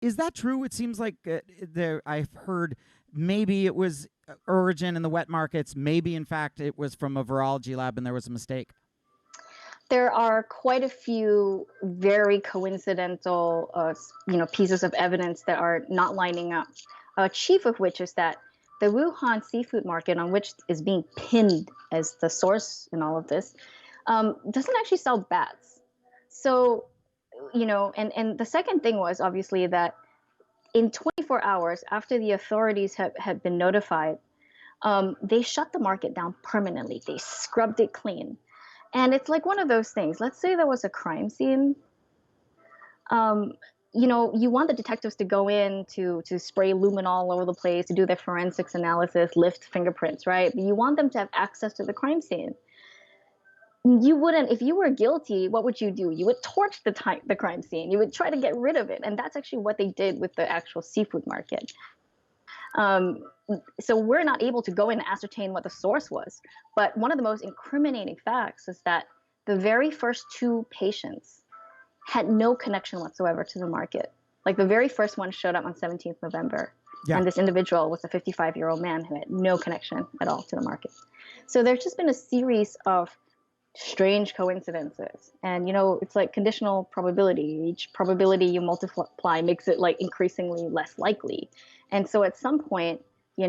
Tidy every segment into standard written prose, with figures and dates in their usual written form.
Is that true? It seems like I've heard maybe it was origin in the wet markets. Maybe, in fact, it was from a virology lab and there was a mistake. There are quite a few very coincidental, pieces of evidence that are not lining up. Chief of which is that the Wuhan seafood market, on which is being pinned as the source in all of this, doesn't actually sell bats. So, and the second thing was obviously that in 24 hours after the authorities had been notified, they shut the market down permanently. They scrubbed it clean. And it's like one of those things. Let's say there was a crime scene. Um, you want the detectives to go in to spray luminol all over the place, to do their forensics analysis, lift fingerprints, right? But you want them to have access to the crime scene. You wouldn't, if you were guilty, what would you do? You would torch the crime scene. You would try to get rid of it. And that's actually what they did with the actual seafood market. Um, so we're not able to go in and ascertain what the source was. But one of the most incriminating facts is that the very first two patients had no connection whatsoever to the market. Like the very first one showed up on 17th November. Yeah. And this individual was a 55-year-old man who had no connection at all to the market. So there's just been a series of strange coincidences. And, it's like conditional probability. Each probability you multiply makes it like increasingly less likely. And so at some point, you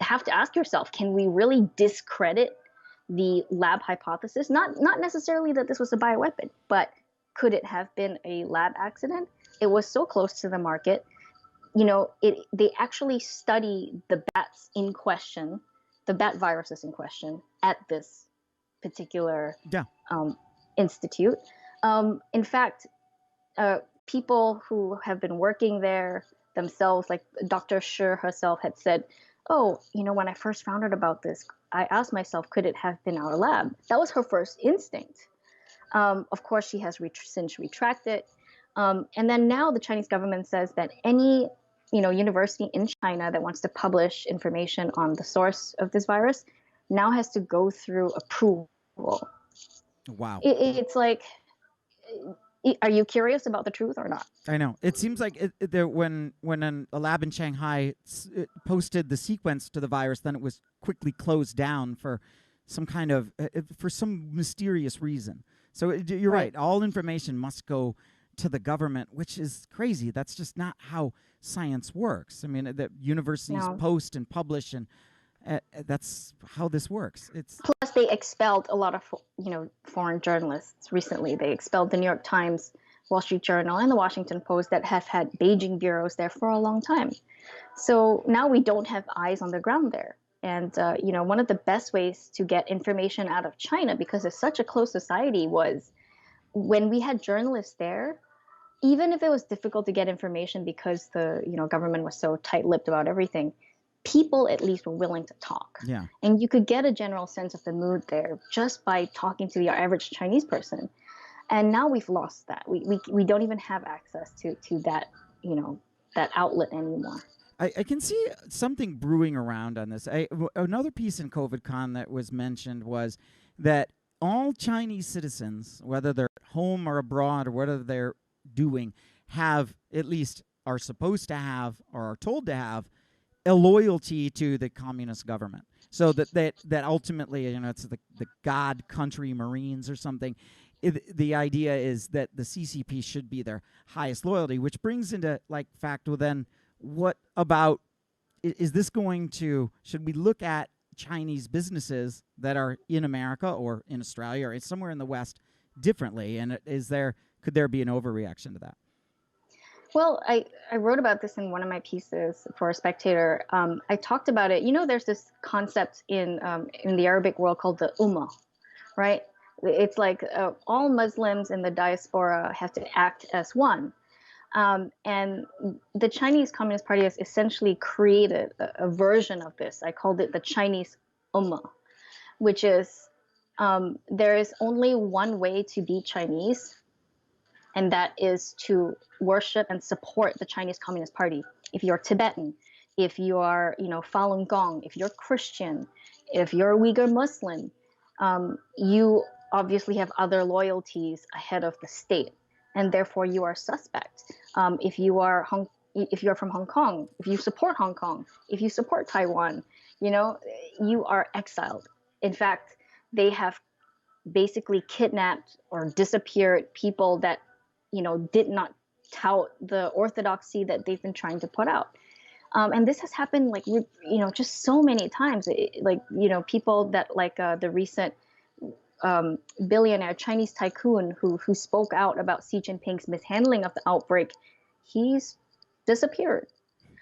have to ask yourself, can we really discredit the lab hypothesis? Not necessarily that this was a bioweapon, but could it have been a lab accident? It was so close to the market. They actually study the bats in question, the bat viruses in question at this particular Yeah. institute. In fact, people who have been working there themselves, like Dr. Shi herself had said, oh, when I first found out about this, I asked myself, could it have been our lab? That was her first instinct. Of course, she has since retracted. And then now the Chinese government says that any university in China that wants to publish information on the source of this virus now has to go through approval. Wow. It's like, are you curious about the truth or not? I know. It seems like when a lab in Shanghai posted the sequence to the virus, then it was quickly closed down for some kind of for some mysterious reason. So you're right. All information must go to the government, which is crazy. That's just not how science works. I mean, the universities post and publish, and that's how this works. Plus they expelled a lot of foreign journalists recently. They expelled the New York Times, Wall Street Journal, and the Washington Post that have had Beijing bureaus there for a long time. So now we don't have eyes on the ground there. And one of the best ways to get information out of China, because it's such a closed society, was when we had journalists there. Even if it was difficult to get information because the government was so tight-lipped about everything, people at least were willing to talk. Yeah. And you could get a general sense of the mood there just by talking to the average Chinese person. And now we've lost that. We don't even have access to that, that outlet anymore. I can see something brewing around on this. Another piece in COVIDCon that was mentioned was that all Chinese citizens, whether they're at home or abroad or whether they're doing, have, at least are supposed to have or are told to have, a loyalty to the communist government. So that ultimately, it's the God country Marines or something. The idea is that the CCP should be their highest loyalty, which brings into fact, well then, what about, is this going to, should we look at Chinese businesses that are in America or in Australia or somewhere in the West differently? And could there be an overreaction to that? Well, I wrote about this in one of my pieces for a Spectator. I talked about it. There's this concept in the Arabic world called the Ummah, right? It's like all Muslims in the diaspora have to act as one. And the Chinese Communist Party has essentially created a version of this. I called it the Chinese Ummah, which is there is only one way to be Chinese, and that is to worship and support the Chinese Communist Party. If you're Tibetan, if you are, Falun Gong, if you're Christian, if you're a Uyghur Muslim, you obviously have other loyalties ahead of the state. and therefore you are suspect. If you are if you're from Hong Kong, if you support Hong Kong, if you support Taiwan, you know, you are exiled. In fact, they have basically kidnapped or disappeared people that, you know, did not tout the orthodoxy that they've been trying to put out. And this has happened like, you know, just so many times. Like, you know, people that like the recent billionaire Chinese tycoon who spoke out about Xi Jinping's mishandling of the outbreak, he's disappeared.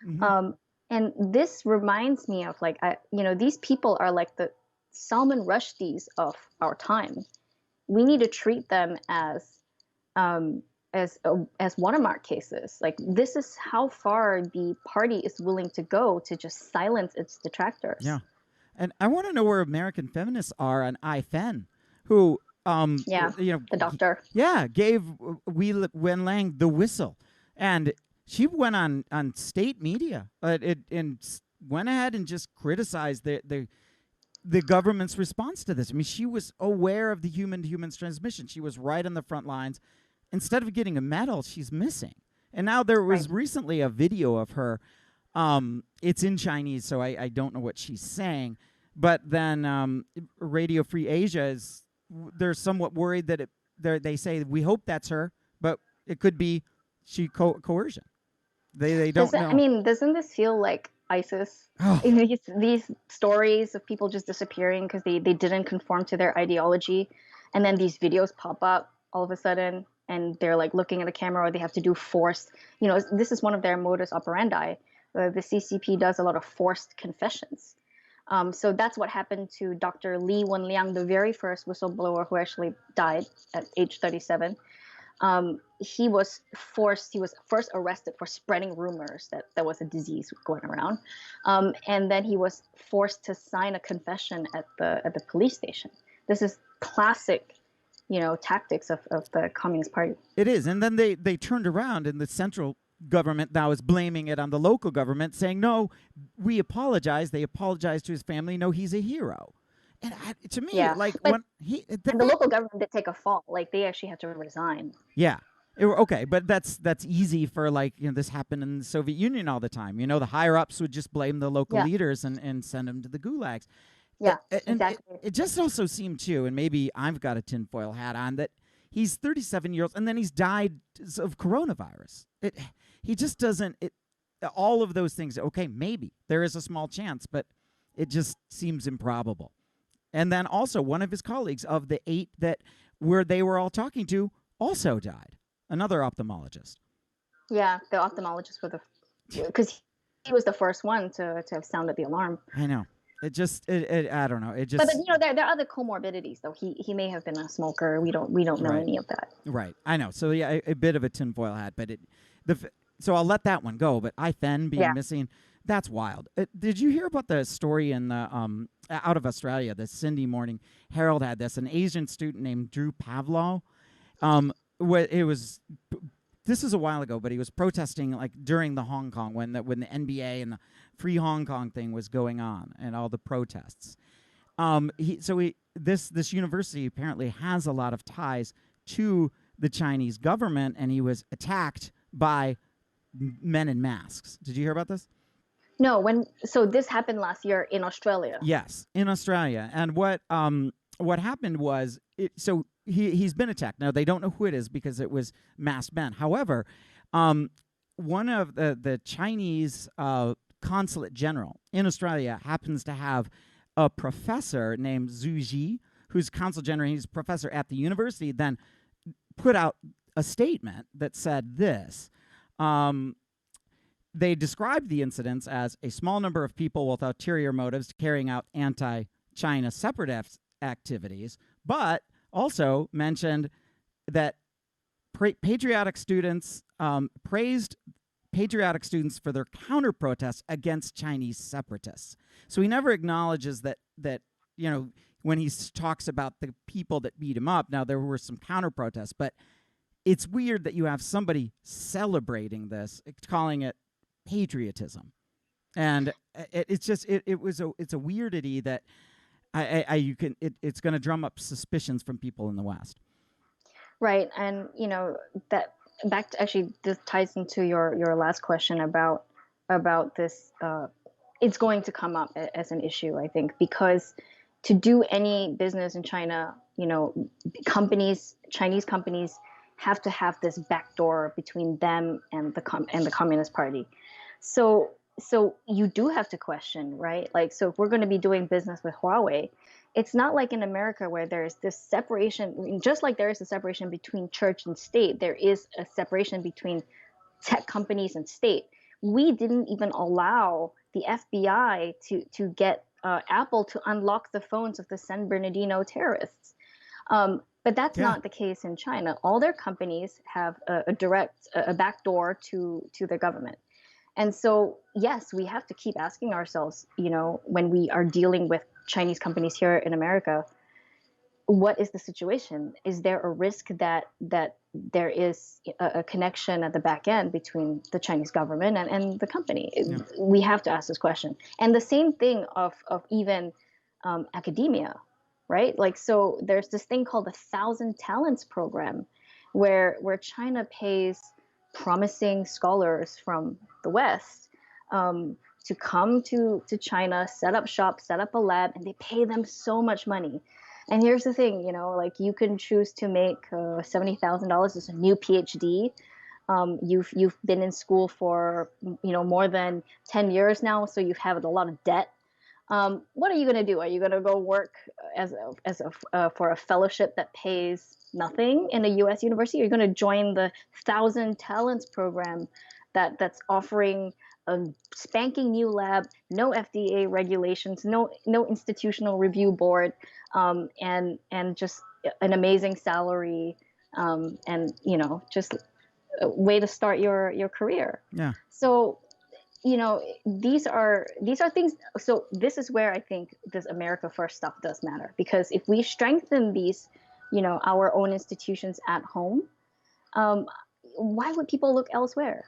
Hmm. Um, and this reminds me of like, you know, these people are like the Salman Rushdies of our time. We need to treat them um, as watermark cases. Like this is how far the party is willing to go to just silence its detractors. Yeah. And I want to know where American feminists are on IFN, who, Yeah, you know, the doctor. yeah, gave Wen Lang the whistle, and she went on state media, and went ahead and just criticized the government's response to this. I mean, she was aware of the human-to-human transmission. She was right on the front lines. Instead of getting a medal, she's missing. And now there was recently a video of her. It's in Chinese, so I don't know what she's saying. But then Radio Free Asia they're somewhat worried that they say, we hope that's her, but it could be coercion. They don't know. I mean, doesn't this feel like ISIS? Oh, These stories of people just disappearing because they didn't conform to their ideology, and then these videos pop up all of a sudden, and they're like looking at the camera, or they have to do forced. You know, this is one of their modus operandi. The CCP does a lot of forced confessions. So that's what happened to Dr. Li Wenliang, the very first whistleblower who actually died at age 37. He was first arrested for spreading rumors that there was a disease going around. And then he was forced to sign a confession at the police station. This is classic, you know, tactics of the Communist Party. it is. And then they turned around, and the central government now is blaming it on the local government, saying, no, we apologize. They apologized to his family. No, he's a hero. And to me, Yeah, like, but when he and the local government did take a fall. Like they actually had to resign. yeah. Okay, but that's easy for, like, you know, this happened in the Soviet Union all the time. You know, the higher ups would just blame the local Yeah, leaders and send them to the gulags. yeah, And exactly. it just also seemed too, and maybe I've got a tinfoil hat on, that he's 37 years old and then he's died of coronavirus. He just doesn't. All of those things. Okay, maybe there is a small chance, but it just seems improbable. And then also one of his colleagues of the 8 that they were all talking to also died. Another ophthalmologist. Yeah, the ophthalmologists were because he was the first one to have sounded the alarm. I know. It just I don't know. It just But you know there are other comorbidities though. He may have been a smoker. We don't know right. any of that. Right. I know. So yeah, a bit of a tinfoil hat, but so I'll let that one go. But IFN being missing, that's wild. Did you hear about the story in the out of Australia? The Sydney Morning Herald had this. An Asian student named Drew Pavlov. This is a while ago, but he was protesting like during the Hong Kong when the NBA and the Free Hong Kong thing was going on and all the protests. This university apparently has a lot of ties to the Chinese government, and he was attacked by men in masks. Did you hear about this? No, so this happened last year in Australia. Yes, in Australia. And what happened was he's been attacked. Now they don't know who it is because it was masked men. However, one of the Chinese consulate general in Australia happens to have a professor named Zhu Ji, who's consul general. He's a professor at the university. Then put out a statement that said this. They described the incidents as a small number of people with ulterior motives carrying out anti-China separatist activities, but also mentioned that patriotic students praised patriotic students for their counter protests against Chinese separatists. So he never acknowledges that you know, when he talks about the people that beat him up. Now there were some counter protests, but it's weird that you have somebody celebrating this, calling it patriotism, and it's a weirdity that it's going to drum up suspicions from people in the West. Right. And that back to, actually, this ties into your last question about this. It's going to come up as an issue, I think, because to do any business in China, Chinese companies have to have this backdoor between them and the Communist Party. So so you do have to question, right? Like, so if we're going to be doing business with Huawei, it's not like in America where there's this separation. I mean, just like there is a separation between church and state, there is a separation between tech companies and state. We didn't even allow the FBI to get Apple to unlock the phones of the San Bernardino terrorists. But that's Yeah. not the case in China. All their companies have a backdoor to their government. And so, yes, we have to keep asking ourselves, when we are dealing with Chinese companies here in America, what is the situation? Is there a risk that there is a connection at the back end between the Chinese government and the company? Yeah. We have to ask this question. And the same thing of even academia, right? Like, so there's this thing called the Thousand Talents program, where China pays promising scholars from the West to come to China, set up shop, set up a lab, and they pay them so much money. And here's the thing, like, you can choose to make $70,000 as a new PhD. You've been in school for more than 10 years now, so you have a lot of debt. What are you going to do? Are you going to go work for a fellowship that pays nothing in a U.S. university? Are you going to join the Thousand Talents program that's offering a spanking new lab, no FDA regulations, no institutional review board, and just an amazing salary, and just a way to start your career. Yeah. So these are things. So this is where I think this America First stuff does matter, because if we strengthen these, our own institutions at home, um, why would people look elsewhere?